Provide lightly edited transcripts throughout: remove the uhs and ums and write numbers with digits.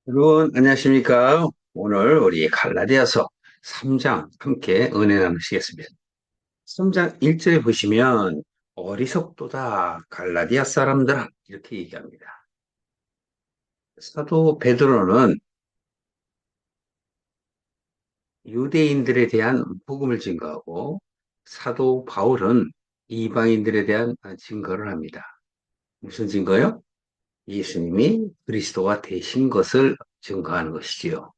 여러분, 안녕하십니까? 오늘 우리 갈라디아서 3장 함께 은혜 나누시겠습니다. 3장 1절에 보시면 어리석도다 갈라디아 사람들아 이렇게 얘기합니다. 사도 베드로는 유대인들에 대한 복음을 증거하고 사도 바울은 이방인들에 대한 증거를 합니다. 무슨 증거요? 예수님이 그리스도가 되신 것을 증거하는 것이지요.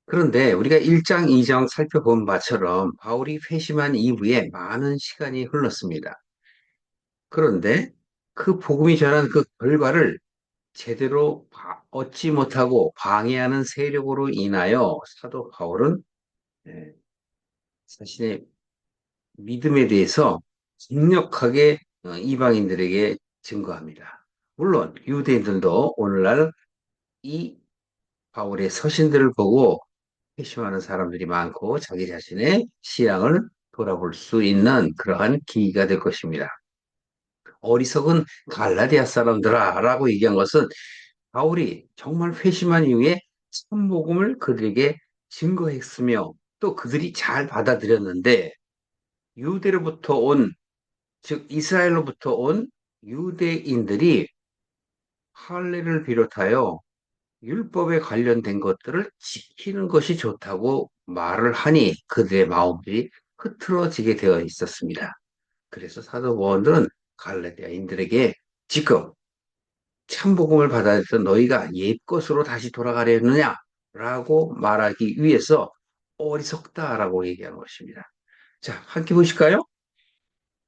그런데 우리가 1장, 2장 살펴본 바처럼 바울이 회심한 이후에 많은 시간이 흘렀습니다. 그런데 그 복음이 전한 그 결과를 제대로 얻지 못하고 방해하는 세력으로 인하여 사도 바울은 예, 자신의 믿음에 대해서 강력하게 이방인들에게 증거합니다. 물론 유대인들도 오늘날 이 바울의 서신들을 보고 회심하는 사람들이 많고 자기 자신의 신앙을 돌아볼 수 있는 그러한 계기가 될 것입니다. 어리석은 갈라디아 사람들아 라고 얘기한 것은 바울이 정말 회심한 이후에 참복음을 그들에게 증거했으며 또 그들이 잘 받아들였는데 유대로부터 온, 즉 이스라엘로부터 온 유대인들이 할례를 비롯하여 율법에 관련된 것들을 지키는 것이 좋다고 말을 하니 그들의 마음들이 흐트러지게 되어 있었습니다. 그래서 사도 바울은 갈라디아인들에게 지금 참복음을 받아들였던 너희가 옛 것으로 다시 돌아가려느냐? 라고 말하기 위해서 어리석다라고 얘기하는 것입니다. 자, 함께 보실까요?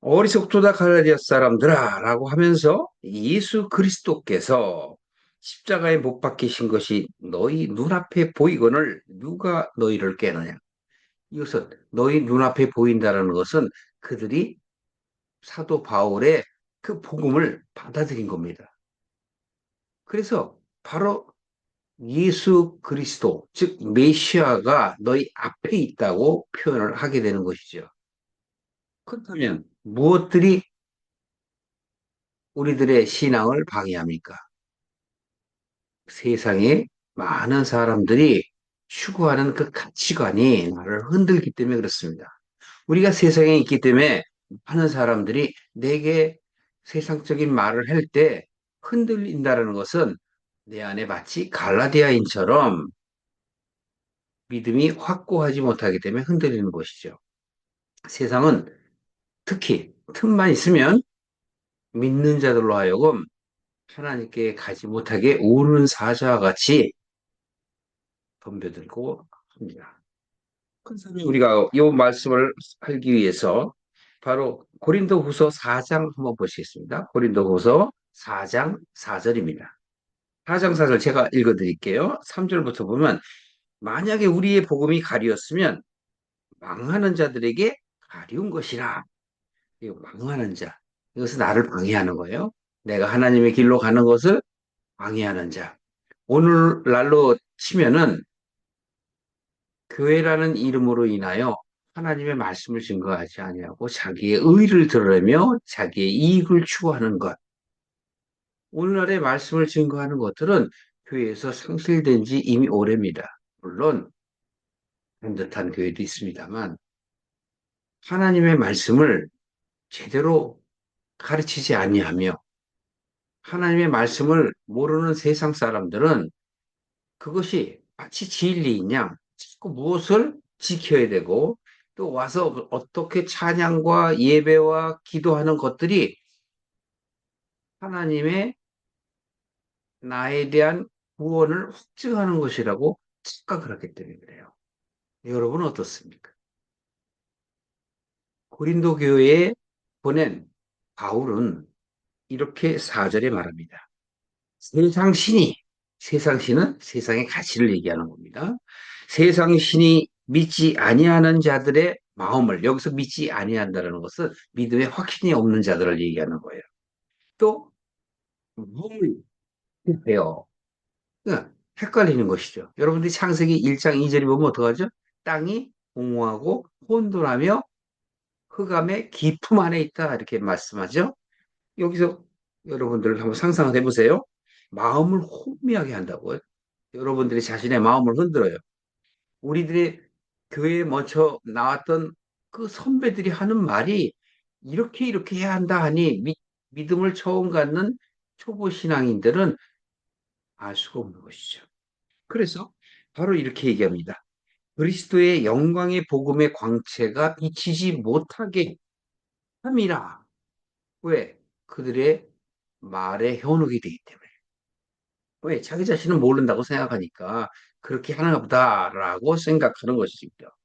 어리석도다 갈라디아 사람들아 라고 하면서 예수 그리스도께서 십자가에 못 박히신 것이 너희 눈앞에 보이거늘 누가 너희를 깨느냐. 이것은 너희 눈앞에 보인다는 것은 그들이 사도 바울의 그 복음을 받아들인 겁니다. 그래서 바로 예수 그리스도, 즉 메시아가 너희 앞에 있다고 표현을 하게 되는 것이죠. 그렇다면 무엇들이 우리들의 신앙을 방해합니까? 세상에 많은 사람들이 추구하는 그 가치관이 나를 흔들기 때문에 그렇습니다. 우리가 세상에 있기 때문에 많은 사람들이 내게 세상적인 말을 할 때 흔들린다는 것은 내 안에 마치 갈라디아인처럼 믿음이 확고하지 못하기 때문에 흔들리는 것이죠. 세상은 특히 틈만 있으면 믿는 자들로 하여금 하나님께 가지 못하게 우는 사자와 같이 덤벼들고 합니다. 그래서 우리가 이 말씀을 하기 위해서 바로 고린도후서 4장 한번 보시겠습니다. 고린도후서 4장 4절입니다. 4장 4절 제가 읽어드릴게요. 3절부터 보면 만약에 우리의 복음이 가리웠으면 망하는 자들에게 가리운 것이라. 이거 망하는 자. 이것은 나를 방해하는 거예요. 내가 하나님의 길로 가는 것을 방해하는 자. 오늘날로 치면은 교회라는 이름으로 인하여 하나님의 말씀을 증거하지 아니하고 자기의 의를 드러내며 자기의 이익을 추구하는 것. 오늘날의 말씀을 증거하는 것들은 교회에서 상실된 지 이미 오래입니다. 물론 반듯한 교회도 있습니다만 하나님의 말씀을 제대로 가르치지 아니하며 하나님의 말씀을 모르는 세상 사람들은 그것이 마치 진리인 양 자꾸 무엇을 지켜야 되고 또 와서 어떻게 찬양과 예배와 기도하는 것들이 하나님의 나에 대한 구원을 확증하는 것이라고 착각을 하기 때문에 그래요. 여러분은 어떻습니까? 고린도 교회에 보낸 바울은 이렇게 4절에 말합니다. 세상 신이, 세상 신은 세상의 가치를 얘기하는 겁니다. 세상 신이 믿지 아니하는 자들의 마음을, 여기서 믿지 아니한다는 것은 믿음에 확신이 없는 자들을 얘기하는 거예요. 또 마음을 해요. 그러니까 헷갈리는 것이죠. 여러분들이 창세기 1장 2절에 보면 어떡하죠? 땅이 공허하고 혼돈하며 흑암의 깊음 안에 있다 이렇게 말씀하죠. 여기서 여러분들 한번 상상을 해보세요. 마음을 혼미하게 한다고요. 여러분들이 자신의 마음을 흔들어요. 우리들의 교회에 먼저 나왔던 그 선배들이 하는 말이 이렇게 해야 한다 하니 믿음을 처음 갖는 초보 신앙인들은 알 수가 없는 것이죠. 그래서 바로 이렇게 얘기합니다. 그리스도의 영광의 복음의 광채가 비치지 못하게 함이라. 왜? 그들의 말에 현혹이 되기 때문에. 왜? 자기 자신은 모른다고 생각하니까 그렇게 하는가 보다라고 생각하는 것입니다.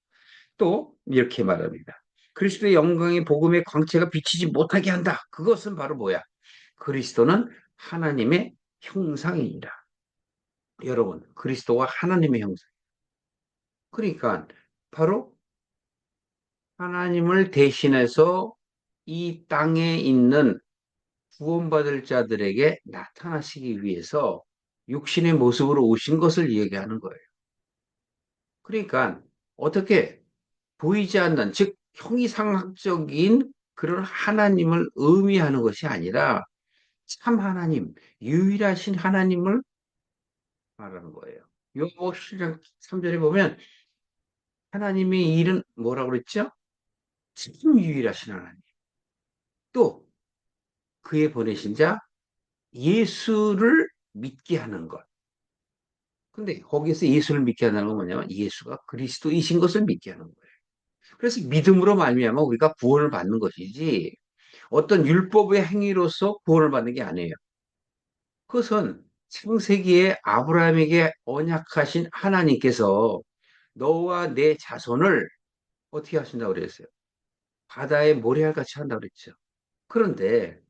또 이렇게 말합니다. 그리스도의 영광의 복음의 광채가 비치지 못하게 한다. 그것은 바로 뭐야? 그리스도는 하나님의 형상이니라. 여러분, 그리스도가 하나님의 형상. 그러니까 바로 하나님을 대신해서 이 땅에 있는 구원받을 자들에게 나타나시기 위해서 육신의 모습으로 오신 것을 얘기하는 거예요. 그러니까 어떻게 보이지 않는, 즉 형이상학적인 그런 하나님을 의미하는 것이 아니라 참 하나님, 유일하신 하나님을 말하는 거예요. 요거 7장 3절에 보면 하나님의 일은 뭐라고 그랬죠? 참 유일하신 하나님. 또 그의 보내신 자 예수를 믿게 하는 것. 근데 거기서 예수를 믿게 하는 건 뭐냐면 예수가 그리스도이신 것을 믿게 하는 거예요. 그래서 믿음으로 말미암아 우리가 구원을 받는 것이지 어떤 율법의 행위로서 구원을 받는 게 아니에요. 그것은 창세기에 아브라함에게 언약하신 하나님께서 너와 내 자손을 어떻게 하신다고 그랬어요? 바다의 모래알같이 한다고 그랬죠. 그런데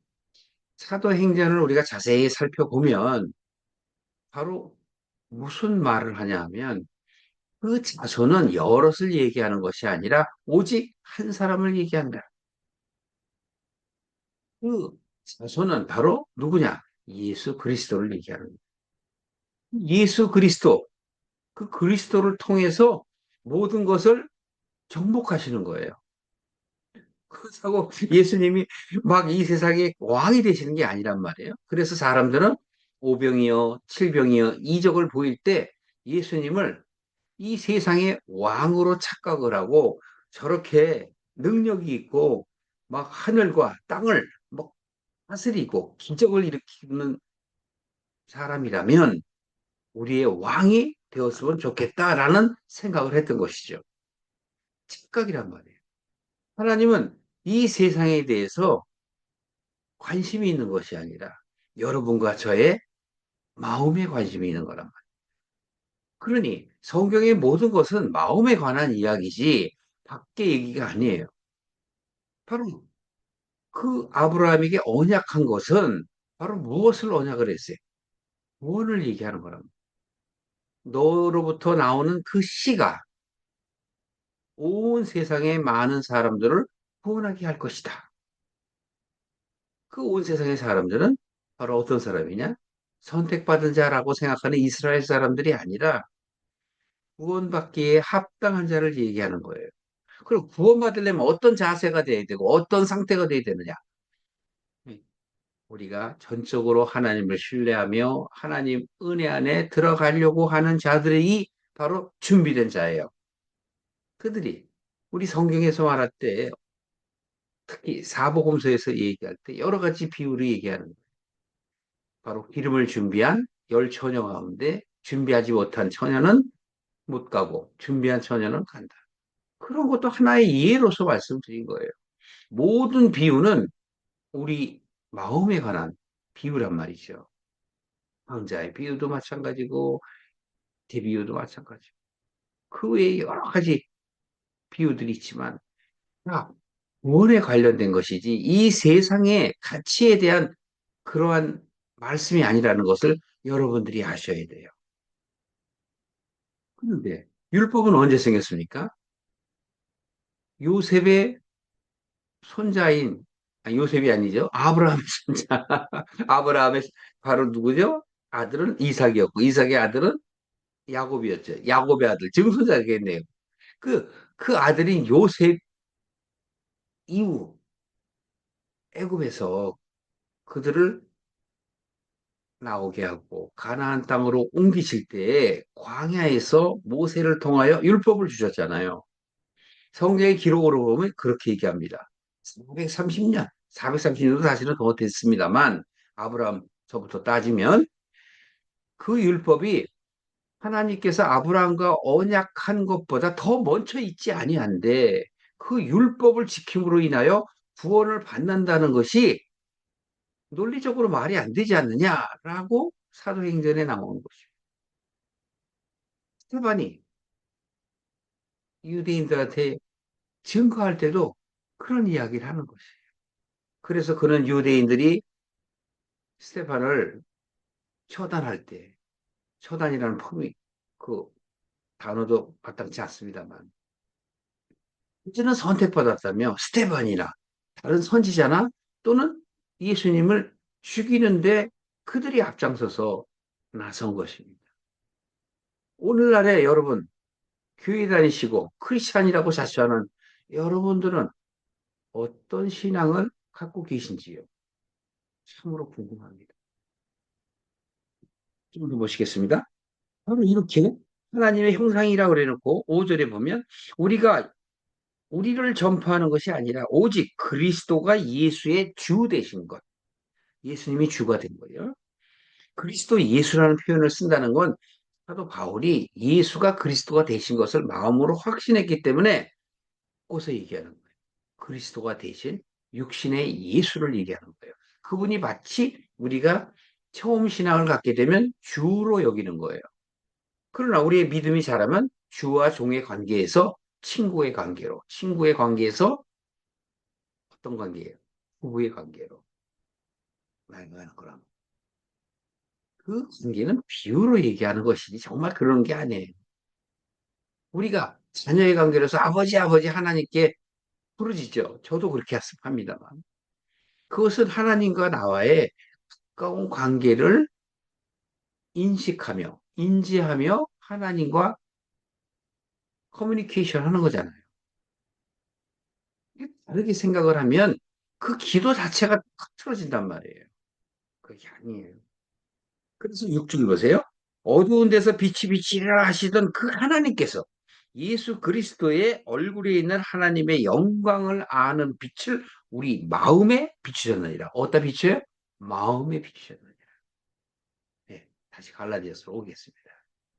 사도행전을 우리가 자세히 살펴보면 바로 무슨 말을 하냐 하면 그 자손은 여럿을 얘기하는 것이 아니라 오직 한 사람을 얘기한다. 그 자손은 바로 누구냐? 예수 그리스도를 얘기하는 거예요. 예수 그리스도, 그 그리스도를 통해서 모든 것을 정복하시는 거예요. 그렇다고 예수님이 막 이 세상의 왕이 되시는 게 아니란 말이에요. 그래서 사람들은 오병이어, 칠병이어, 이적을 보일 때 예수님을 이 세상의 왕으로 착각을 하고 저렇게 능력이 있고 막 하늘과 땅을 막 다스리고 기적을 일으키는 사람이라면 우리의 왕이 되었으면 좋겠다라는 생각을 했던 것이죠. 착각이란 말이에요. 하나님은 이 세상에 대해서 관심이 있는 것이 아니라 여러분과 저의 마음에 관심이 있는 거란 말이에요. 그러니 성경의 모든 것은 마음에 관한 이야기지 밖의 얘기가 아니에요. 바로 그 아브라함에게 언약한 것은 바로 무엇을 언약을 했어요? 구원을 얘기하는 거랍니다. 너로부터 나오는 그 씨가 온 세상의 많은 사람들을 구원하게 할 것이다. 그 온 세상의 사람들은 바로 어떤 사람이냐? 선택받은 자라고 생각하는 이스라엘 사람들이 아니라 구원받기에 합당한 자를 얘기하는 거예요. 그럼 구원받으려면 어떤 자세가 돼야 되고 어떤 상태가 돼야 되느냐? 우리가 전적으로 하나님을 신뢰하며 하나님 은혜 안에 들어가려고 하는 자들이 바로 준비된 자예요. 그들이 우리 성경에서 말할 때 특히 사복음서에서 얘기할 때 여러 가지 비유를 얘기하는 거예요. 바로 기름을 준비한 열 처녀 가운데 준비하지 못한 처녀는 못 가고 준비한 처녀는 간다. 그런 것도 하나의 예로서 말씀드린 거예요. 모든 비유는 우리 마음에 관한 비유란 말이죠. 황자의 비유도 마찬가지고 대비유도 마찬가지고 그 외에 여러 가지 비유들이 있지만 다 구원에 관련된 것이지 이 세상의 가치에 대한 그러한 말씀이 아니라는 것을 여러분들이 아셔야 돼요. 그런데 율법은 언제 생겼습니까? 요셉의 손자인 요셉이 아니죠. 아브라함의 손자. 아브라함의 바로 누구죠? 아들은 이삭이었고 이삭의 아들은 야곱이었죠. 야곱의 아들 증손자겠네요. 그 아들인 요셉 이후 애굽에서 그들을 나오게 하고 가나안 땅으로 옮기실 때에 광야에서 모세를 통하여 율법을 주셨잖아요. 성경의 기록으로 보면 그렇게 얘기합니다. 430년, 430년도 사실은 더 됐습니다만 아브라함서부터 따지면 그 율법이 하나님께서 아브라함과 언약한 것보다 더 먼저 있지 아니한데 그 율법을 지킴으로 인하여 구원을 받는다는 것이 논리적으로 말이 안 되지 않느냐라고 사도행전에 나오는 것이죠. 스테반이 유대인들한테 증거할 때도 그런 이야기를 하는 것이에요. 그래서 그는 유대인들이 스테반을 처단할 때, 처단이라는 폼이 그 단어도 마땅치 않습니다만, 이제는 선택받았다며 스테반이나 다른 선지자나 또는 예수님을 죽이는데 그들이 앞장서서 나선 것입니다. 오늘날에 여러분, 교회 다니시고 크리스찬이라고 자처하는 여러분들은 어떤 신앙을 갖고 계신지요? 참으로 궁금합니다. 좀 더 보시겠습니다. 바로 이렇게 하나님의 형상이라고 그래놓고 5절에 보면 우리가 우리를 전파하는 것이 아니라 오직 그리스도가 예수의 주 되신 것. 예수님이 주가 된 거예요. 그리스도 예수라는 표현을 쓴다는 건 사도 바울이 예수가 그리스도가 되신 것을 마음으로 확신했기 때문에 꺾어서 얘기하는 거예요. 그리스도가 대신 육신의 예수를 얘기하는 거예요. 그분이 마치 우리가 처음 신앙을 갖게 되면 주로 여기는 거예요. 그러나 우리의 믿음이 자라면 주와 종의 관계에서 친구의 관계에서 어떤 관계예요? 부부의 관계로 나아가는 거란 그 관계는 비유로 얘기하는 것이지 정말 그런 게 아니에요. 우리가 자녀의 관계로서 아버지 하나님께 부르짖죠. 저도 그렇게 합니다만. 그것은 하나님과 나와의 가까운 관계를 인식하며, 인지하며 하나님과 커뮤니케이션 하는 거잖아요. 다르게 생각을 하면 그 기도 자체가 탁 틀어진단 말이에요. 그게 아니에요. 그래서 6절 보세요. 어두운 데서 빛이 비치리라 하시던 그 하나님께서 예수 그리스도의 얼굴에 있는 하나님의 영광을 아는 빛을 우리 마음에 비추셨느니라. 어디다 비춰요? 마음에 비추셨느니라. 네, 다시 갈라디아서로 오겠습니다.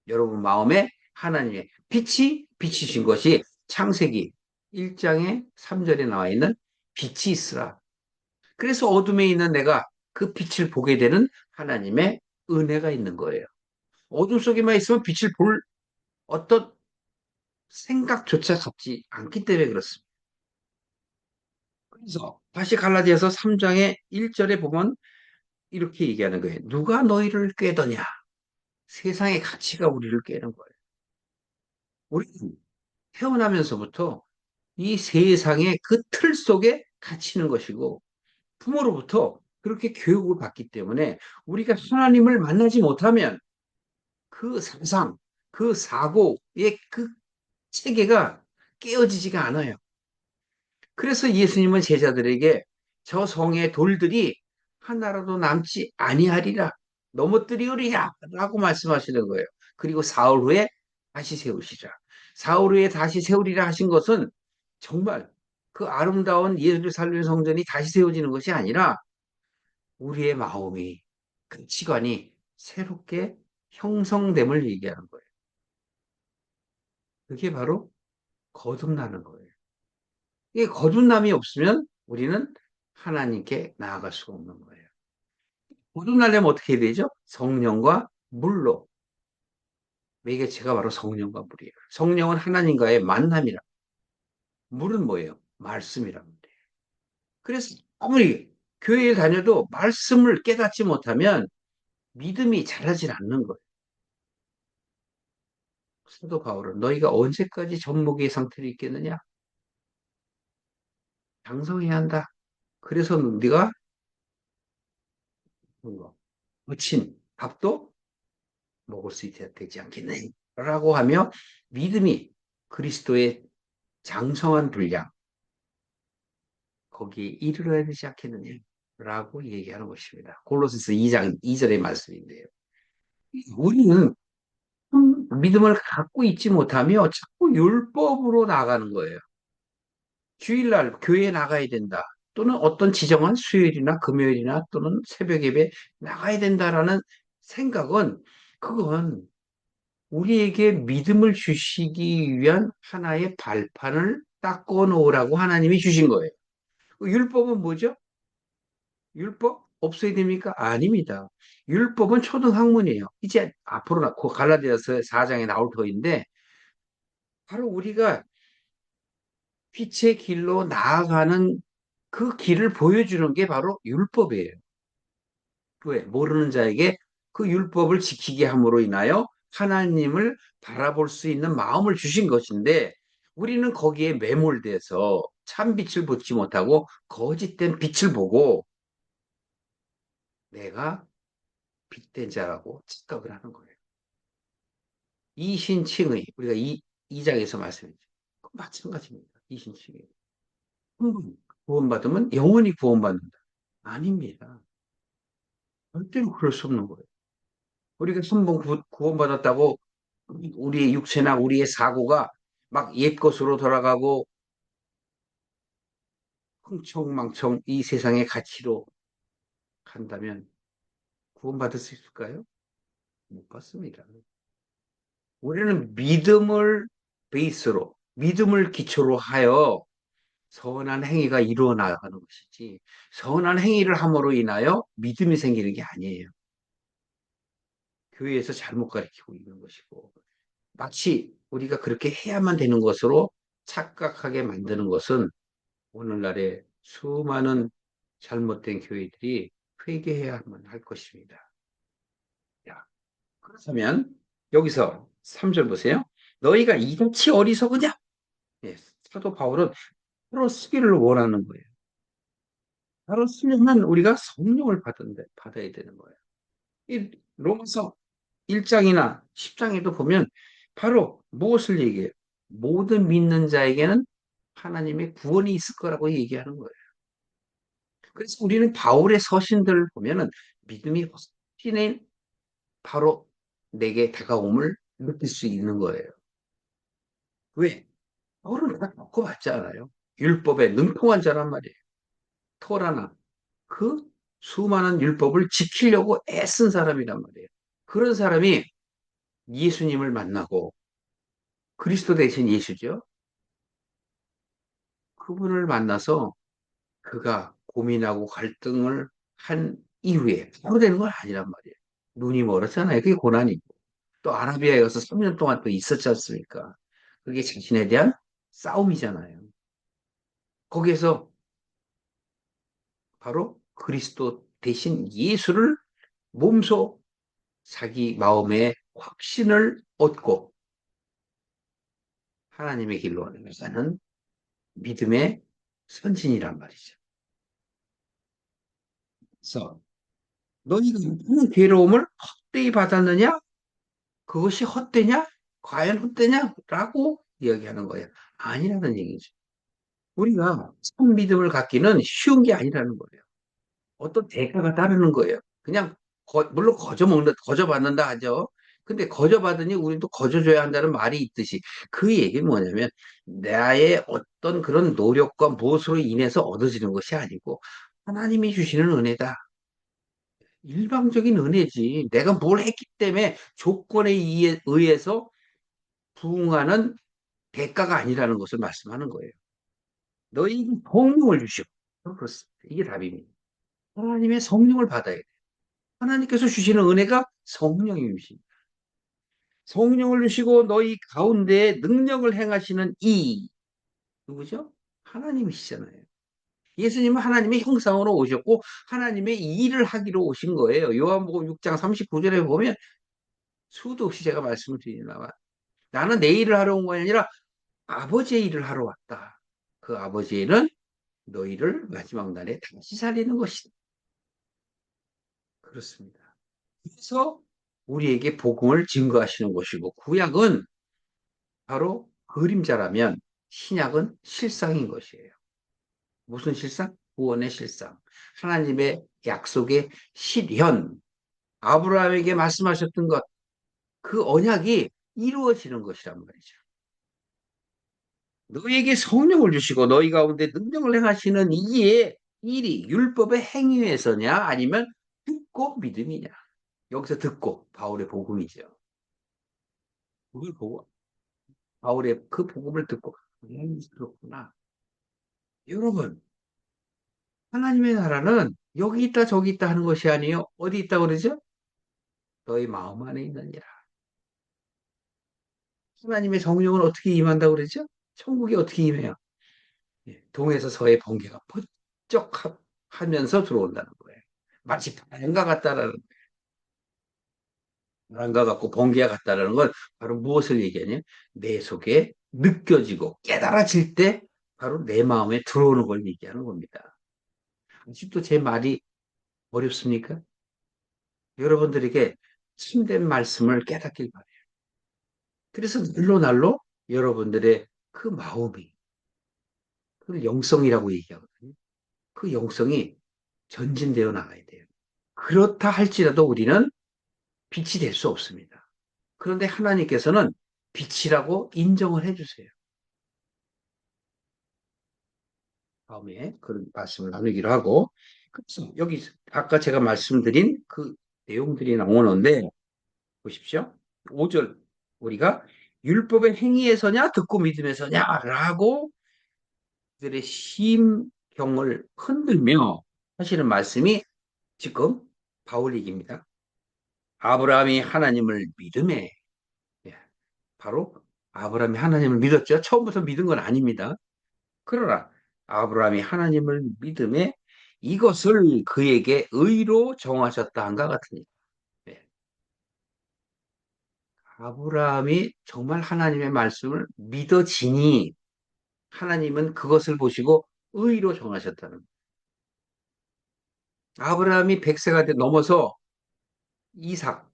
여러분 마음에 하나님의 빛이 비치신 것이 창세기 1장의 3절에 나와 있는 빛이 있으라. 그래서 어둠에 있는 내가 그 빛을 보게 되는 하나님의 은혜가 있는 거예요. 어둠 속에만 있으면 빛을 볼 어떤 생각조차 갖지 않기 때문에 그렇습니다. 그래서 다시 갈라디아서 3장의 1절에 보면 이렇게 얘기하는 거예요. 누가 너희를 꾀더냐? 세상의 가치가 우리를 꾀는 거예요. 우리는 태어나면서부터 이 세상의 그 틀 속에 갇히는 것이고 부모로부터 그렇게 교육을 받기 때문에 우리가 하나님을 만나지 못하면 그 사상, 그 사고의 그 체계가 깨어지지가 않아요. 그래서 예수님은 제자들에게 저 성의 돌들이 하나라도 남지 아니하리라 넘어뜨리우리라 라고 말씀하시는 거예요. 그리고 사흘 후에 다시 세우시라. 사흘 후에 다시 세우리라 하신 것은 정말 그 아름다운 예루살렘 성전이 다시 세워지는 것이 아니라 우리의 마음이 가치관이 새롭게 형성됨을 얘기하는 거예요. 그게 바로 거듭나는 거예요. 이 거듭남이 없으면 우리는 하나님께 나아갈 수가 없는 거예요. 거듭나려면 어떻게 해야 되죠? 성령과 물로. 매개체가 바로 성령과 물이에요. 성령은 하나님과의 만남이라. 물은 뭐예요? 말씀이란 말이에요. 그래서 아무리 교회에 다녀도 말씀을 깨닫지 못하면 믿음이 자라질 않는 거예요. 사도 바울은 너희가 언제까지 전무기의 상태로 있겠느냐? 장성해야 한다. 그래서 네가 거친 밥도 먹을 수 있어야 되지 않겠느냐? 라고 하며 믿음이 그리스도의 장성한 분량 거기에 이르러야 되지 않겠느냐? 라고 얘기하는 것입니다. 골로새서 2장 2절의 말씀인데요. 우리는 믿음을 갖고 있지 못하며 자꾸 율법으로 나가는 거예요. 주일날 교회에 나가야 된다. 또는 어떤 지정한 수요일이나 금요일이나 또는 새벽 예배 나가야 된다라는 생각은 그건 우리에게 믿음을 주시기 위한 하나의 발판을 닦아 놓으라고 하나님이 주신 거예요. 그 율법은 뭐죠? 율법 없어야 됩니까? 아닙니다. 율법은 초등학문이에요. 이제 앞으로 그 갈라디아서 4장에 나올 터인데 바로 우리가 빛의 길로 나아가는 그 길을 보여주는 게 바로 율법이에요. 왜? 모르는 자에게 그 율법을 지키게 함으로 인하여 하나님을 바라볼 수 있는 마음을 주신 것인데 우리는 거기에 매몰돼서 참 빛을 보지 못하고 거짓된 빛을 보고 내가 빛된 자라고 착각을 하는 거예요. 이신칭의 우리가 이 장에서 말씀했죠. 마찬가지입니다. 이신칭의 한 번 구원받으면 영원히 구원받는다. 아닙니다. 절대로 그럴 수 없는 거예요. 우리가 한 번 구원받았다고 우리의 육체나 우리의 사고가 막 옛것으로 돌아가고 흥청망청 이 세상의 가치로 간다면 구원받을 수 있을까요? 못 받습니다. 우리는 믿음을 베이스로, 믿음을 기초로 하여 선한 행위가 이루어 나가는 것이지, 선한 행위를 함으로 인하여 믿음이 생기는 게 아니에요. 교회에서 잘못 가르치고 있는 것이고, 마치 우리가 그렇게 해야만 되는 것으로 착각하게 만드는 것은 오늘날의 수많은 잘못된 교회들이 회개해야만 할 것입니다. 야, 그렇다면 여기서 3절 보세요. 너희가 이같이 어리석으냐? 예, 사도 바울은 바로 쓰기를 원하는 거예요. 바로 쓰려면 우리가 성령을 받아야 되는 거예요. 이 로마서 1장이나 10장에도 보면 바로 무엇을 얘기해요? 모든 믿는 자에게는 하나님의 구원이 있을 거라고 얘기하는 거예요. 그래서 우리는 바울의 서신들을 보면은 믿음이 확신의 바로 내게 다가옴을 느낄 수 있는 거예요. 왜? 바울은 다 겪어봤지 않아요? 율법에 능통한 자란 말이에요. 토라나 그 수많은 율법을 지키려고 애쓴 사람이란 말이에요. 그런 사람이 예수님을 만나고 그리스도 대신 예수죠. 그분을 만나서 그가 고민하고 갈등을 한 이후에 바로 되는 건 아니란 말이에요. 눈이 멀었잖아요. 그게 고난이고. 또 아라비아에 가서 3년 동안 또 있었지 않습니까? 그게 자신에 대한 싸움이잖아요. 거기에서 바로 그리스도 대신 예수를 몸소 자기 마음의 확신을 얻고 하나님의 길로 나가는 믿음의 선진이란 말이죠. 그래서 너희가 많은 괴로움을 헛되이 받았느냐? 그것이 헛되냐? 과연 헛되냐? 라고 이야기하는 거예요. 아니라는 얘기죠. 우리가 참 믿음을 갖기는 쉬운 게 아니라는 거예요. 어떤 대가가 따르는 거예요. 그냥 물론 거저 받는다 하죠. 근데 거저 받으니 우리도 거저 줘야 한다는 말이 있듯이 그 얘기는 뭐냐면 나의 어떤 그런 노력과 무엇으로 인해서 얻어지는 것이 아니고 하나님이 주시는 은혜다. 일방적인 은혜지. 내가 뭘 했기 때문에 조건에 의해서 부응하는 대가가 아니라는 것을 말씀하는 거예요. 너희에게 성령을 주시고 그렇습니다. 이게 답입니다. 하나님의 성령을 받아야 돼요. 하나님께서 주시는 은혜가 성령이십니다. 성령을 주시고 너희 가운데 능력을 행하시는 이 누구죠? 하나님이시잖아요. 예수님은 하나님의 형상으로 오셨고 하나님의 일을 하기로 오신 거예요. 요한복음 6장 39절에 보면 수도 없이 제가 말씀을 드리나봐. 나는 내 일을 하러 온 것이 아니라 아버지의 일을 하러 왔다. 그 아버지의 일은 너희를 마지막 날에 다시 살리는 것이다. 그렇습니다. 그래서 우리에게 복음을 증거하시는 것이고 구약은 바로 그림자라면 신약은 실상인 것이에요. 무슨 실상? 구원의 실상, 하나님의 약속의 실현, 아브라함에게 말씀하셨던 것, 그 언약이 이루어지는 것이란 말이죠. 너에게 성령을 주시고 너희 가운데 능력을 행하시는 이에 일이 율법의 행위에서냐 아니면 듣고 믿음이냐. 여기서 듣고 바울의 복음이죠. 그걸 보고 바울의 그 복음을 듣고 그렇구나. 여러분 하나님의 나라는 여기 있다 저기 있다 하는 것이 아니요. 어디 있다 그러죠? 너희 마음 안에 있느니라. 하나님의 성령은 어떻게 임한다고 그러죠? 천국이 어떻게 임해요? 예, 동에서 서의 번개가 번쩍 하면서 들어온다는 거예요. 마치 바람과 같다라는 바람과 같고 번개와 같다라는 건 바로 무엇을 얘기하냐? 내 속에 느껴지고 깨달아질 때 바로 내 마음에 들어오는 걸 얘기하는 겁니다. 아직도 제 말이 어렵습니까? 여러분들에게 참된 말씀을 깨닫길 바래요. 그래서 날로 날로 여러분들의 그 마음이 그 영성이라고 얘기하거든요. 그 영성이 전진되어 나가야 돼요. 그렇다 할지라도 우리는 빛이 될 수 없습니다. 그런데 하나님께서는 빛이라고 인정을 해주세요. 다음에 그런 말씀을 나누기로 하고, 그래서 여기 아까 제가 말씀드린 그 내용들이 나오는데, 보십시오. 5절, 우리가 율법의 행위에서냐, 듣고 믿음에서냐라고 그들의 심경을 흔들며 하시는 말씀이 지금 바울 얘기입니다. 아브라함이 하나님을 믿음에, 예, 바로 아브라함이 하나님을 믿었죠. 처음부터 믿은 건 아닙니다. 그러나 아브라함이 하나님을 믿음에 이것을 그에게 의로 정하셨다 한가 같으니. 예. 아브라함이 정말 하나님의 말씀을 믿어지니 하나님은 그것을 보시고 의로 정하셨다는 거예요. 아브라함이 100세가 넘어서 이삭,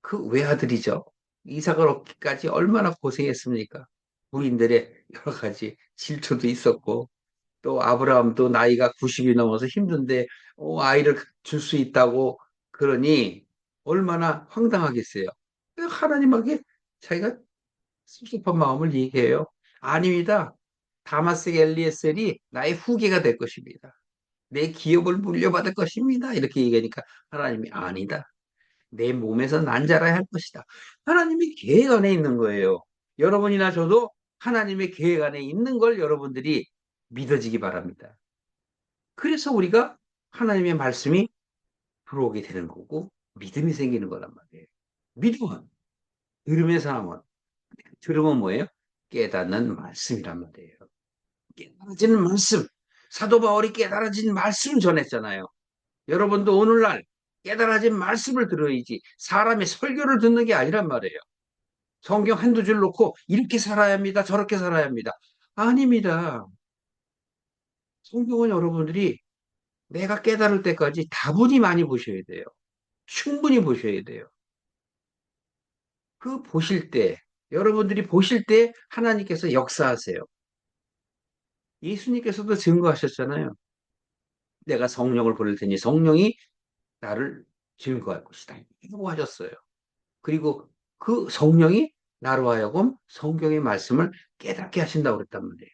그 외아들이죠. 이삭을 얻기까지 얼마나 고생했습니까? 부인들의 여러 가지 질투도 있었고, 또 아브라함도 나이가 90이 넘어서 힘든데 아이를 줄 수 있다고 그러니 얼마나 황당하겠어요. 하나님에게 자기가 섭섭한 마음을 얘기해요. 아닙니다. 다마스 엘리에셀이 나의 후계가 될 것입니다. 내 기업을 물려받을 것입니다. 이렇게 얘기하니까 하나님이 아니다. 내 몸에서 난 자라야 할 것이다. 하나님이 계획 안에 있는 거예요. 여러분이나 저도 하나님의 계획 안에 있는 걸 여러분들이 믿어지기 바랍니다. 그래서 우리가 하나님의 말씀이 들어오게 되는 거고 믿음이 생기는 거란 말이에요. 믿음은 들음의 사람은 들음은 뭐예요? 깨닫는 말씀이란 말이에요. 깨달아지는 말씀. 사도 바울이 깨달아진 말씀을 전했잖아요. 여러분도 오늘날 깨달아진 말씀을 들어야지 사람의 설교를 듣는 게 아니란 말이에요. 성경 한두 줄 놓고 이렇게 살아야 합니다. 저렇게 살아야 합니다. 아닙니다. 성경은 여러분들이 내가 깨달을 때까지 다분히 많이 보셔야 돼요. 충분히 보셔야 돼요. 그 보실 때, 여러분들이 보실 때 하나님께서 역사하세요. 예수님께서도 증거하셨잖아요. 내가 성령을 보낼 테니 성령이 나를 증거할 것이다. 라고 하셨어요. 그리고 그 성령이 나로 하여금 성경의 말씀을 깨닫게 하신다고 그랬단 말이에요.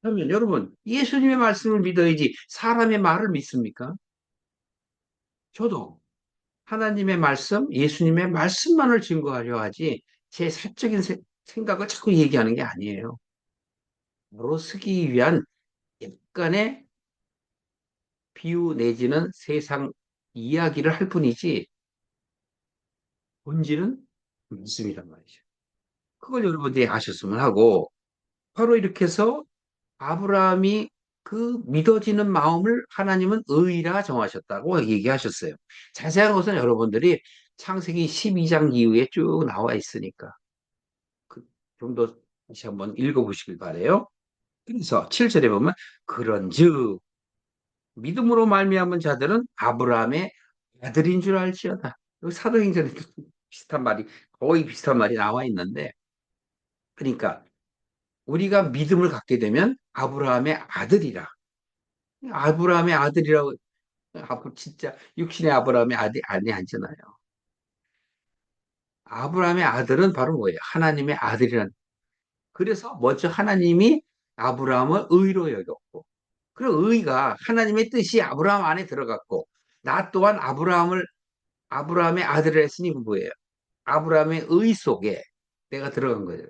그러면 여러분, 예수님의 말씀을 믿어야지 사람의 말을 믿습니까? 저도 하나님의 말씀, 예수님의 말씀만을 증거하려 하지 제 사적인 생각을 자꾸 얘기하는 게 아니에요. 바로 쓰기 위한 약간의 비유 내지는 세상 이야기를 할 뿐이지 본질은 말씀이란 말이죠. 그걸 여러분들이 아셨으면 하고 바로 이렇게 해서 아브라함이 그 믿어지는 마음을 하나님은 의라 정하셨다고 얘기하셨어요. 자세한 것은 여러분들이 창세기 12장 이후에 쭉 나와 있으니까 좀 더 다시 한번 읽어보시길 바래요. 그래서 7절에 보면 그런즉 믿음으로 말미암은 자들은 아브라함의 아들인 줄 알지어다. 여기 사도행전에 비슷한 말이 거의 비슷한 말이 나와 있는데 그러니까 우리가 믿음을 갖게 되면 아브라함의 아들이라 아브라함의 아들이라고, 진짜 육신의 아브라함의 아들이 아니잖아요. 아브라함의 아들은 바로 뭐예요? 하나님의 아들이란. 그래서 먼저 하나님이 아브라함을 의로 여겼고, 그리고 의가 하나님의 뜻이 아브라함 안에 들어갔고, 나 또한 아브라함의 아들을 했으니 그 뭐예요? 아브라함의 의 속에 내가 들어간 거예요.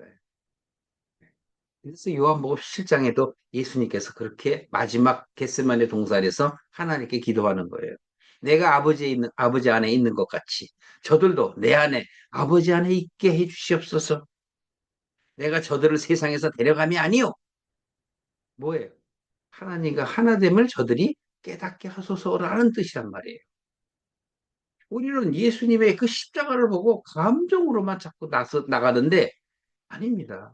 그래서 요한복음 7장에도 예수님께서 그렇게 마지막 겟세마네 동산에서 하나님께 기도하는 거예요. 내가 아버지 안에 있는 것 같이 저들도 내 안에 아버지 안에 있게 해 주시옵소서. 내가 저들을 세상에서 데려감이 아니요. 뭐예요? 하나님과 하나됨을 저들이 깨닫게 하소서라는 뜻이란 말이에요. 우리는 예수님의 그 십자가를 보고 감정으로만 자꾸 나가는데 아닙니다.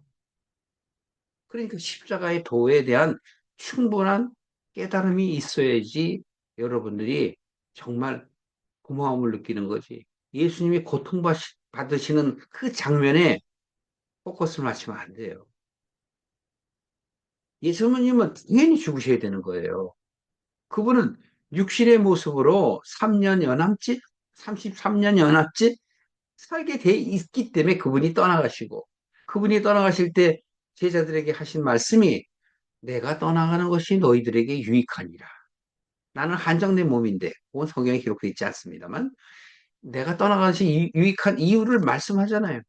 그러니까 십자가의 도에 대한 충분한 깨달음이 있어야지 여러분들이 정말 고마움을 느끼는 거지. 예수님이 고통받으시는 그 장면에 포커스를 맞추면 안 돼요. 예수님은 당연히 죽으셔야 되는 거예요. 그분은 육신의 모습으로 3년 연합짓, 33년 연합짓 살게 돼 있기 때문에 그분이 떠나가시고, 그분이 떠나가실 때 제자들에게 하신 말씀이 내가 떠나가는 것이 너희들에게 유익하니라. 나는 한정된 몸인데, 그건 성경에 기록되어 있지 않습니다만, 내가 떠나가는 것이 유익한 이유를 말씀하잖아요.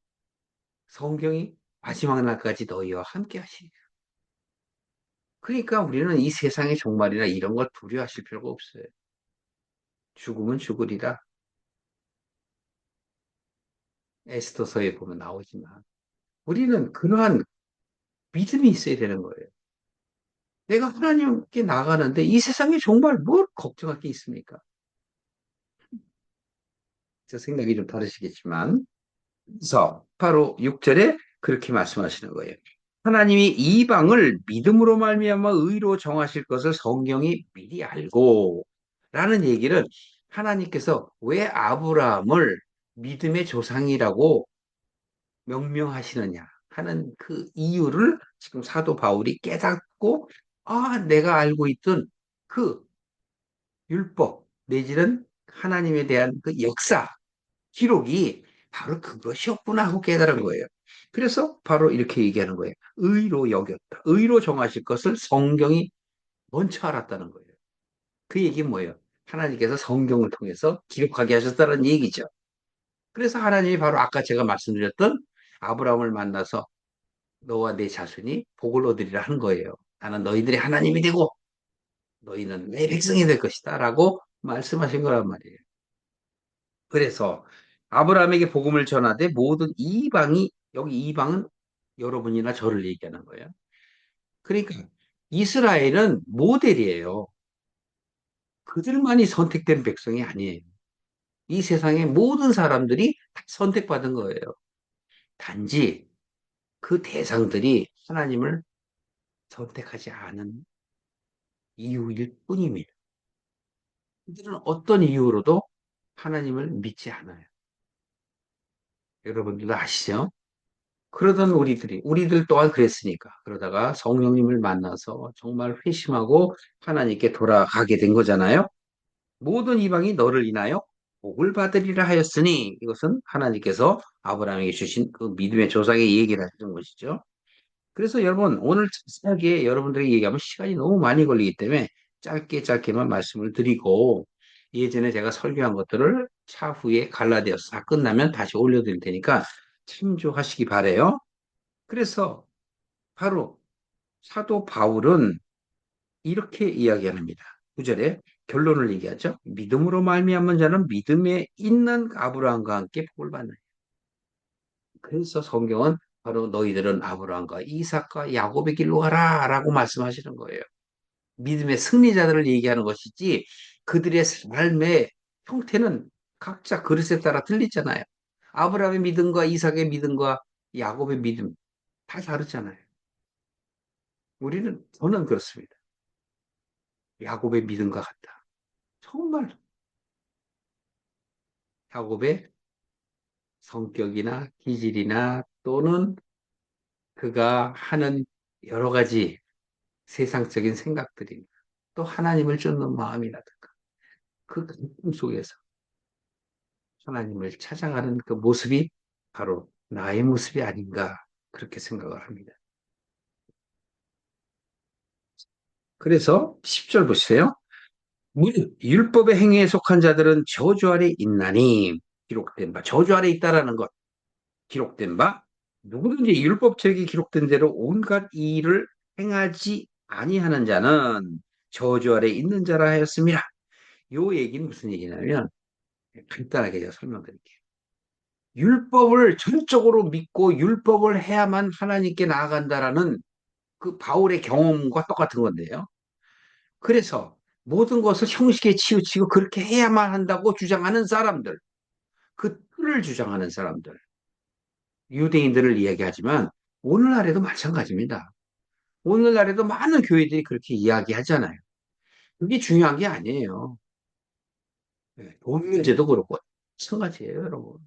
성경이 마지막 날까지 너희와 함께 하시리라. 그러니까 우리는 이 세상의 종말이나 이런 걸 두려워하실 필요가 없어요. 죽으면 죽으리라. 에스더서에 보면 나오지만, 우리는 그러한 믿음이 있어야 되는 거예요. 내가 하나님께 나가는데 이 세상에 정말 뭘 걱정할 게 있습니까? 저 생각이 좀 다르시겠지만. 그래서 바로 6절에 그렇게 말씀하시는 거예요. 하나님이 이방을 믿음으로 말미암아 의로 정하실 것을 성경이 미리 알고 라는 얘기를 하나님께서 왜 아브라함을 믿음의 조상이라고 명명하시느냐 하는 그 이유를 지금 사도 바울이 깨닫고 내가 알고 있던 그 율법 내지는 하나님에 대한 그 역사 기록이 바로 그것이었구나 하고 깨달은 거예요. 그래서 바로 이렇게 얘기하는 거예요. 의로 여겼다. 의로 정하실 것을 성경이 먼저 알았다는 거예요. 그 얘기는 뭐예요? 하나님께서 성경을 통해서 기록하게 하셨다는 얘기죠. 그래서 하나님이 바로 아까 제가 말씀드렸던 아브라함을 만나서 너와 내 자손이 복을 얻으리라 한 거예요. 나는 너희들의 하나님이 되고 너희는 내 백성이 될 것이다 라고 말씀하신 거란 말이에요. 그래서 아브라함에게 복음을 전하되 모든 이방이 여기 이방은 여러분이나 저를 얘기하는 거예요. 그러니까 이스라엘은 모델이에요. 그들만이 선택된 백성이 아니에요. 이 세상의 모든 사람들이 다 선택받은 거예요. 단지 그 대상들이 하나님을 선택하지 않은 이유일 뿐입니다. 그들은 어떤 이유로도 하나님을 믿지 않아요. 여러분들도 아시죠? 그러던 우리들 또한 그랬으니까. 그러다가 성령님을 만나서 정말 회심하고 하나님께 돌아가게 된 거잖아요. 모든 이방이 너를 인하여 복을 받으리라 하였으니 이것은 하나님께서 아브라함에게 주신 그 믿음의 조상의 얘기를 하는 것이죠. 그래서 여러분 오늘 자세하게 여러분들에게 얘기하면 시간이 너무 많이 걸리기 때문에 짧게 짧게만 말씀을 드리고 예전에 제가 설교한 것들을 차후에 갈라디아서 다 끝나면 다시 올려드릴 테니까 참조하시기 바래요. 그래서 바로 사도 바울은 이렇게 이야기합니다. 9절에 결론을 얘기하죠. 믿음으로 말미암은 자는 믿음에 있는 아브라함과 함께 복을 받는. 그래서 성경은 바로 너희들은 아브라함과 이삭과 야곱의 길로 가라라고 말씀하시는 거예요. 믿음의 승리자들을 얘기하는 것이지 그들의 삶의 형태는 각자 그릇에 따라 틀리잖아요. 아브라함의 믿음과 이삭의 믿음과 야곱의 믿음 다 다르잖아요. 저는 그렇습니다. 야곱의 믿음과 같다. 정말 야곱의 성격이나 기질이나 또는 그가 하는 여러 가지 세상적인 생각들이 또 하나님을 쫓는 마음이라든가 그 꿈 속에서 하나님을 찾아가는 그 모습이 바로 나의 모습이 아닌가 그렇게 생각을 합니다. 그래서 10절 보세요. 무릇 율법의 행위에 속한 자들은 저주 아래 있나니 기록된 바 저주 아래 있다라는 것 기록된 바 누구든지 율법책에 기록된 대로 온갖 이 일을 행하지 아니하는 자는 저주 아래 있는 자라 하였습니다. 요 얘기는 무슨 얘기냐면 간단하게 제가 설명드릴게요. 율법을 전적으로 믿고 율법을 해야만 하나님께 나아간다라는 그 바울의 경험과 똑같은 건데요. 그래서 모든 것을 형식에 치우치고 그렇게 해야만 한다고 주장하는 사람들, 그 틀을 주장하는 사람들, 유대인들을 이야기하지만 오늘날에도 마찬가지입니다. 오늘날에도 많은 교회들이 그렇게 이야기하잖아요. 그게 중요한 게 아니에요. 돈 문제도 그렇고 마찬가지예요, 여러분.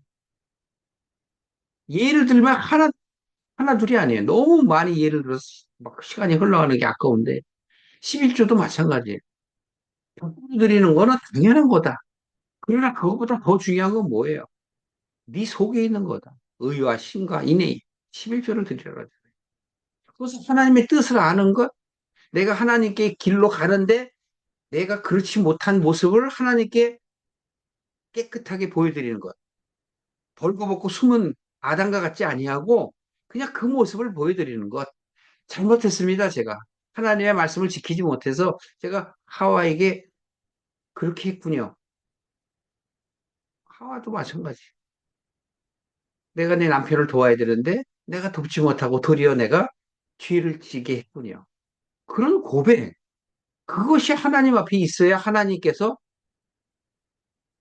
예를 들면 하나 둘이 아니에요. 너무 많이 예를 들어서 막 시간이 흘러가는 게 아까운데 11조도 마찬가지예요. 돈 드리는 거는 당연한 거다. 그러나 그것보다 더 중요한 건 뭐예요? 네 속에 있는 거다. 의와 신과 인의 11조를 드리라. 그래서 하나님의 뜻을 아는 것, 내가 하나님께 길로 가는데 내가 그렇지 못한 모습을 하나님께 깨끗하게 보여드리는 것. 벌거벗고 숨은 아담과 같지 아니하고 그냥 그 모습을 보여드리는 것. 잘못했습니다, 제가. 하나님의 말씀을 지키지 못해서 제가 하와에게 그렇게 했군요. 하와도 마찬가지. 내가 내 남편을 도와야 되는데 내가 돕지 못하고 도리어 내가 죄를 지게 했군요. 그런 고백, 그것이 하나님 앞에 있어야 하나님께서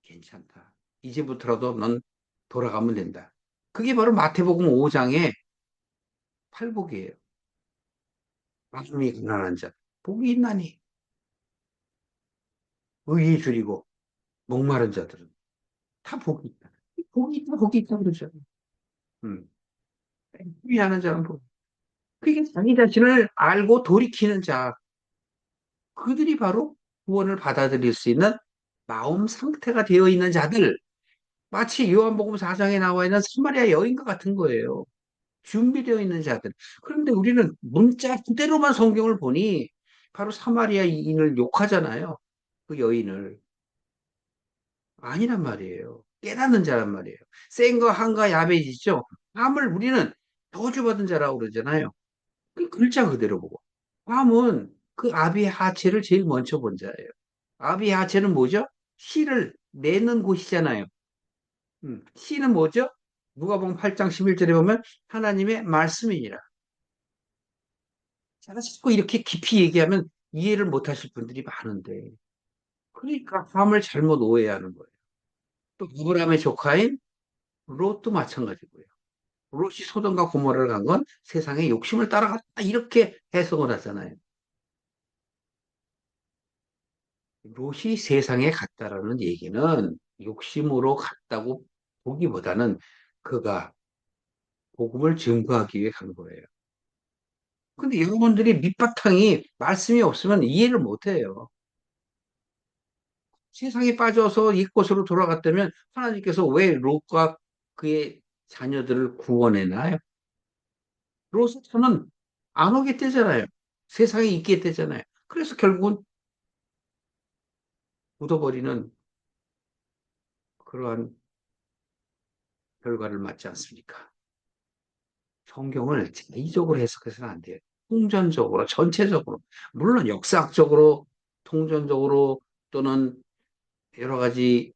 괜찮다. 이제부터라도 넌 돌아가면 된다. 그게 바로 마태복음 5장의 팔복이에요. 마음이 가난한 자. 복이 있나니. 의에 줄이고 목마른 자들은 다 복이 있다. 복이 있다, 복이 있다 그러죠. 음. 위하는 자는 복. 그게 자기 자신을 알고 돌이키는 자. 그들이 바로 구원을 받아들일 수 있는 마음 상태가 되어 있는 자들. 마치 요한복음 4장에 나와 있는 사마리아 여인과 같은 거예요. 준비되어 있는 자들. 그런데 우리는 문자 그대로만 성경을 보니 바로 사마리아인을 욕하잖아요. 그 여인을. 아니란 말이에요. 깨닫는 자란 말이에요. 센과 한과 야베지죠. 암을 우리는 저주받은 자라고 그러잖아요. 그 글자 그대로 보고. 암은 그 아비의 하체를 제일 먼저 본 자예요. 아비의 하체는 뭐죠? 씨를 내는 곳이잖아요. 씨는 뭐죠? 누가복음 8장 11절에 보면 하나님의 말씀이니라. 제가 자꾸 이렇게 깊이 얘기하면 이해를 못 하실 분들이 많은데. 그러니까 함을 잘못 오해하는 거예요. 또 아브라함의 조카인 롯도 마찬가지고요. 롯이 소돔과 고모라를 간 건 세상의 욕심을 따라갔다 이렇게 해석을 하잖아요. 롯이 세상에 갔다라는 얘기는 욕심으로 갔다고 보기보다는 그가 복음을 증거하기 위해 간 거예요. 근데 여러분들이 밑바탕이 말씀이 없으면 이해를 못 해요. 세상에 빠져서 이곳으로 돌아갔다면 하나님께서 왜 롯과 그의 자녀들을 구원해나요? 롯은 저는 안 오게 되잖아요. 세상에 있게 되잖아요. 그래서 결국은 묻어버리는 그러한 결과를 맞지 않습니까? 성경을 이적으로 해석해서는 안 돼요. 통전적으로, 전체적으로, 물론 역사학적으로, 통전적으로 또는 여러 가지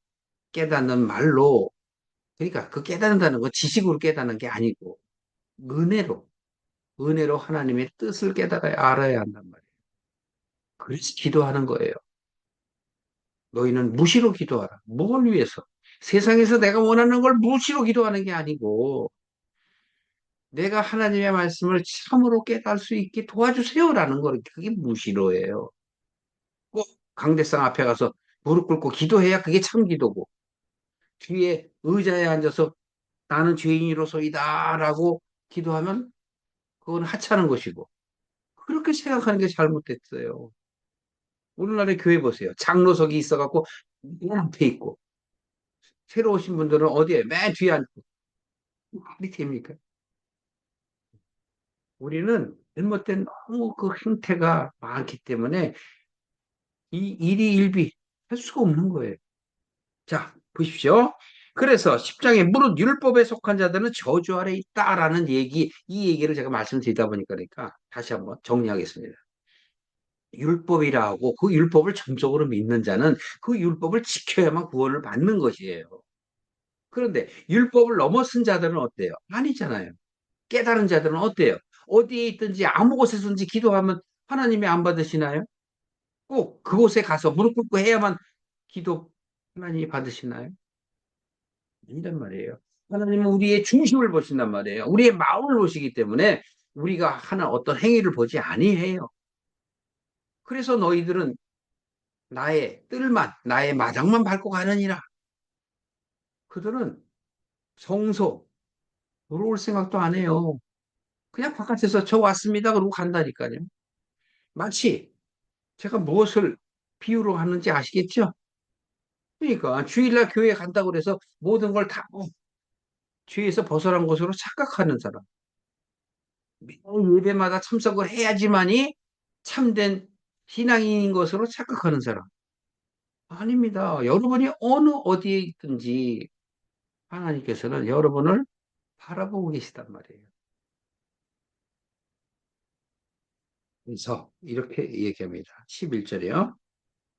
깨닫는 말로, 그러니까 그 깨닫는다는 건 지식으로 깨닫는 게 아니고, 은혜로, 은혜로 하나님의 뜻을 깨달아야 알아야 한단 말이에요. 그래서 기도하는 거예요. 너희는 무시로 기도하라. 뭘 위해서? 세상에서 내가 원하는 걸 무시로 기도하는 게 아니고, 내가 하나님의 말씀을 참으로 깨달을 수 있게 도와주세요라는 거를 그게 무시로예요. 꼭 강대상 앞에 가서 무릎 꿇고 기도해야 그게 참 기도고, 뒤에 의자에 앉아서 나는 죄인으로서이다라고 기도하면 그건 하찮은 것이고, 그렇게 생각하는 게 잘못됐어요. 오늘날의 교회 보세요. 장로석이 있어갖고 맨 앞에 있고 새로 오신 분들은 어디에 맨 뒤에 앉고 말이 됩니까? 우리는 잘못된 너무 그 행태가 많기 때문에 이 일이 일비 할 수가 없는 거예요. 자, 보십시오. 그래서 10장에 무릇 율법에 속한 자들은 저주 아래 있다라는 얘기, 이 얘기를 제가 말씀드리다 보니까 그러니까 다시 한번 정리하겠습니다. 율법이라 하고 그 율법을 전적으로 믿는 자는 그 율법을 지켜야만 구원을 받는 것이에요. 그런데 율법을 넘어선 자들은 어때요? 아니잖아요. 깨달은 자들은 어때요? 어디에 있든지 아무 곳에서든지 기도하면 하나님이 안 받으시나요? 꼭 그곳에 가서 무릎 꿇고 해야만 기도 하나님이 받으시나요? 아니란 말이에요. 하나님은 우리의 중심을 보신단 말이에요. 우리의 마음을 보시기 때문에 우리가 하는 어떤 행위를 보지 아니해요. 그래서 너희들은 나의 뜰만, 나의 마당만 밟고 가느니라. 그들은 성소, 들어올 생각도 안 해요. 그냥 바깥에서 저 왔습니다. 그러고 간다니까요. 마치 제가 무엇을 비유로 하는지 아시겠죠? 그러니까 주일날 교회 간다고 그래서 모든 걸 다 죄에서 벗어난 것으로 착각하는 사람. 예배마다 참석을 해야지만이 참된 신앙인인 것으로 착각하는 사람. 아닙니다. 여러분이 어느 어디에 있든지 하나님께서는 여러분을 바라보고 계시단 말이에요. 그래서 이렇게 얘기합니다. 11절이요.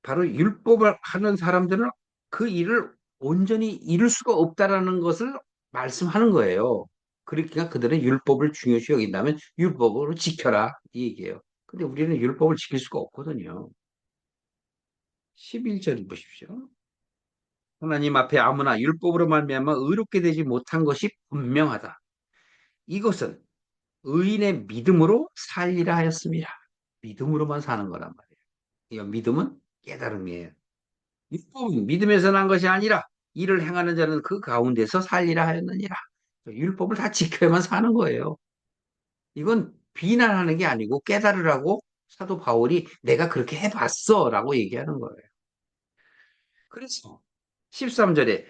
바로 율법을 하는 사람들은 그 일을 온전히 이룰 수가 없다라는 것을 말씀하는 거예요. 그러니까 그들은 율법을 중요시 여긴다면 율법으로 지켜라 이 얘기예요. 근데 우리는 율법을 지킬 수가 없거든요. 11절 보십시오. 하나님 앞에 아무나 율법으로 말미암아 의롭게 되지 못한 것이 분명하다. 이것은 의인의 믿음으로 살리라 하였습니다. 믿음으로만 사는 거란 말이에요. 이 믿음은 깨달음이에요. 율법은 믿음에서 난 것이 아니라 이를 행하는 자는 그 가운데서 살리라 하였느니라. 율법을 다 지켜야만 사는 거예요. 이건 비난하는 게 아니고 깨달으라고 사도 바울이 내가 그렇게 해봤어 라고 얘기하는 거예요. 그래서 13절에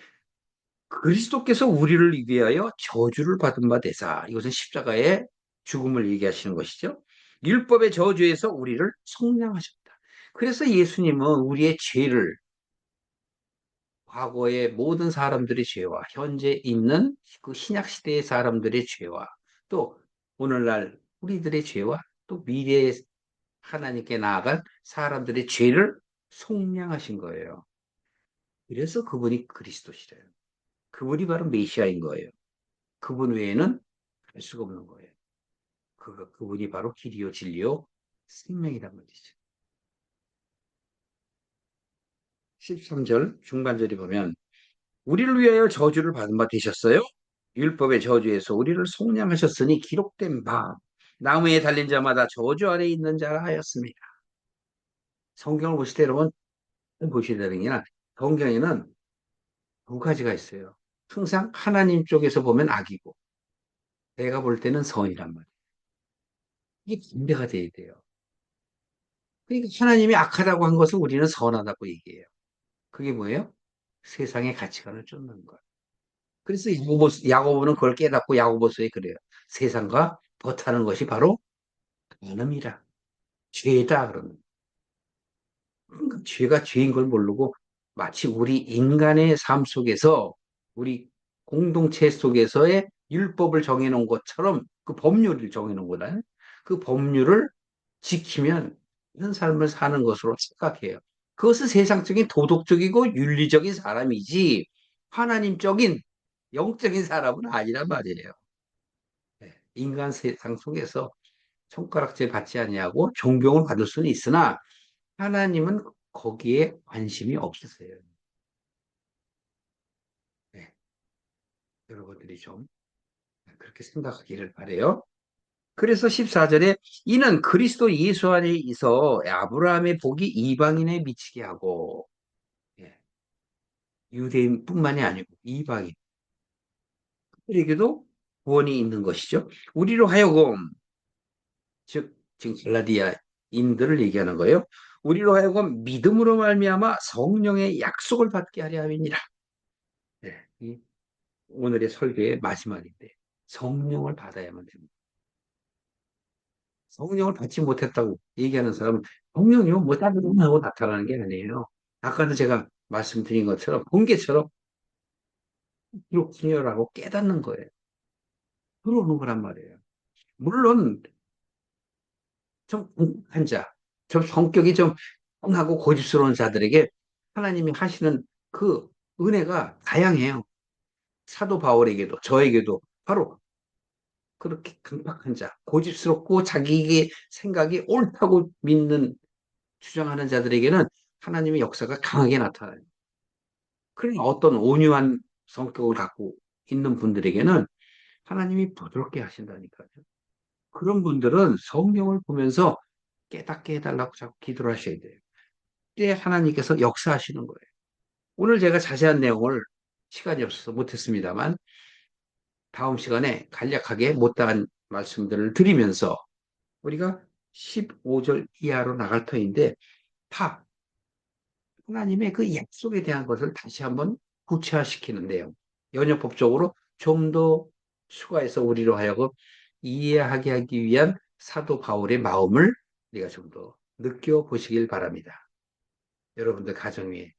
그리스도께서 우리를 위하여 저주를 받은 바 되사. 이것은 십자가의 죽음을 얘기하시는 것이죠. 율법의 저주에서 우리를 속량하셨다. 그래서 예수님은 우리의 죄를 과거의 모든 사람들의 죄와 현재 있는 그 신약 시대의 사람들의 죄와 또 오늘날 우리들의 죄와 또 미래에 하나님께 나아갈 사람들의 죄를 속량하신 거예요. 그래서 그분이 그리스도시래요. 그분이 바로 메시아인 거예요. 그분 외에는 할 수가 없는 거예요. 그분이 바로 길이요 진리요 생명이란 말이죠. 13절 중반절에 보면 우리를 위하여 저주를 받은 바 되셨어요. 율법의 저주에서 우리를 속량하셨으니 기록된 바 나무에 달린 자마다 저주 아래 있는 자라 하였습니다. 성경을 보실 때 여러분 보시야 되는 게 성경에는 두 가지가 있어요. 항상 하나님 쪽에서 보면 악이고 내가 볼 때는 선이란 말이에요. 이게 분배가 돼야 돼요. 그러니까 하나님이 악하다고 한 것을 우리는 선하다고 얘기해요. 그게 뭐예요? 세상의 가치관을 쫓는 것. 그래서 야고보는 그걸 깨닫고 야고보서에 그래요. 세상과 버타는 것이 바로 간음이라. 죄다 그러는. 그러니까 죄가 죄인 걸 모르고 마치 우리 인간의 삶 속에서 우리 공동체 속에서의 율법을 정해놓은 것처럼 그 법률을 정해놓은 거다. 그 법률을 지키면 이런 삶을 사는 것으로 착각해요. 그것은 세상적인 도덕적이고 윤리적인 사람이지 하나님적인 영적인 사람은 아니란 말이에요. 네, 인간 세상 속에서 손가락질 받지 아니하고 존경을 받을 수는 있으나 하나님은 거기에 관심이 없으세요. 네, 여러분들이 좀 그렇게 생각하기를 바래요. 그래서 14절에 이는 그리스도 예수 안에 있어 아브라함의 복이 이방인에 미치게 하고 예, 유대인뿐만이 아니고 이방인 그에게도 구원이 있는 것이죠. 우리로 하여금 즉 지금 갈라디아인들을 얘기하는 거예요. 우리로 하여금 믿음으로 말미암아 성령의 약속을 받게 하려 함이니라. 네, 오늘의 설교의 마지막인데 성령을 받아야만 됩니다. 성령을 받지 못했다고 얘기하는 사람은 성령이요 뭐 따뜻하고 나타나는 게 아니에요. 아까도 제가 말씀드린 것처럼 번개처럼 기록분열하고 깨닫는 거예요. 들어오는 거란 말이에요. 물론 좀 한 자, 좀 성격이 좀 하고 고집스러운 자들에게 하나님이 하시는 그 은혜가 다양해요. 사도 바울에게도 저에게도 바로 그렇게 강박한 자, 고집스럽고 자기의 생각이 옳다고 믿는 주장하는 자들에게는 하나님의 역사가 강하게 나타나요. 그러나 어떤 온유한 성격을 갖고 있는 분들에게는 하나님이 부드럽게 하신다니까요. 그런 분들은 성경을 보면서 깨닫게 해달라고 자꾸 기도를 하셔야 돼요. 그때 하나님께서 역사하시는 거예요. 오늘 제가 자세한 내용을 시간이 없어서 못했습니다만 다음 시간에 간략하게 못다한 말씀들을 드리면서 우리가 15절 이하로 나갈 터인데 다 하나님의 그 약속에 대한 것을 다시 한번 구체화시키는 내용. 연역법적으로 좀 더 추가해서 우리로 하여금 이해하게 하기 위한 사도 바울의 마음을 우리가 좀 더 느껴보시길 바랍니다. 여러분들 가정 위에,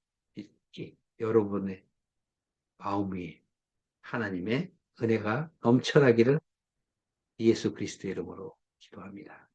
여러분의 마음 위에 하나님의 은혜가 넘쳐나기를 예수 그리스도의 이름으로 기도합니다.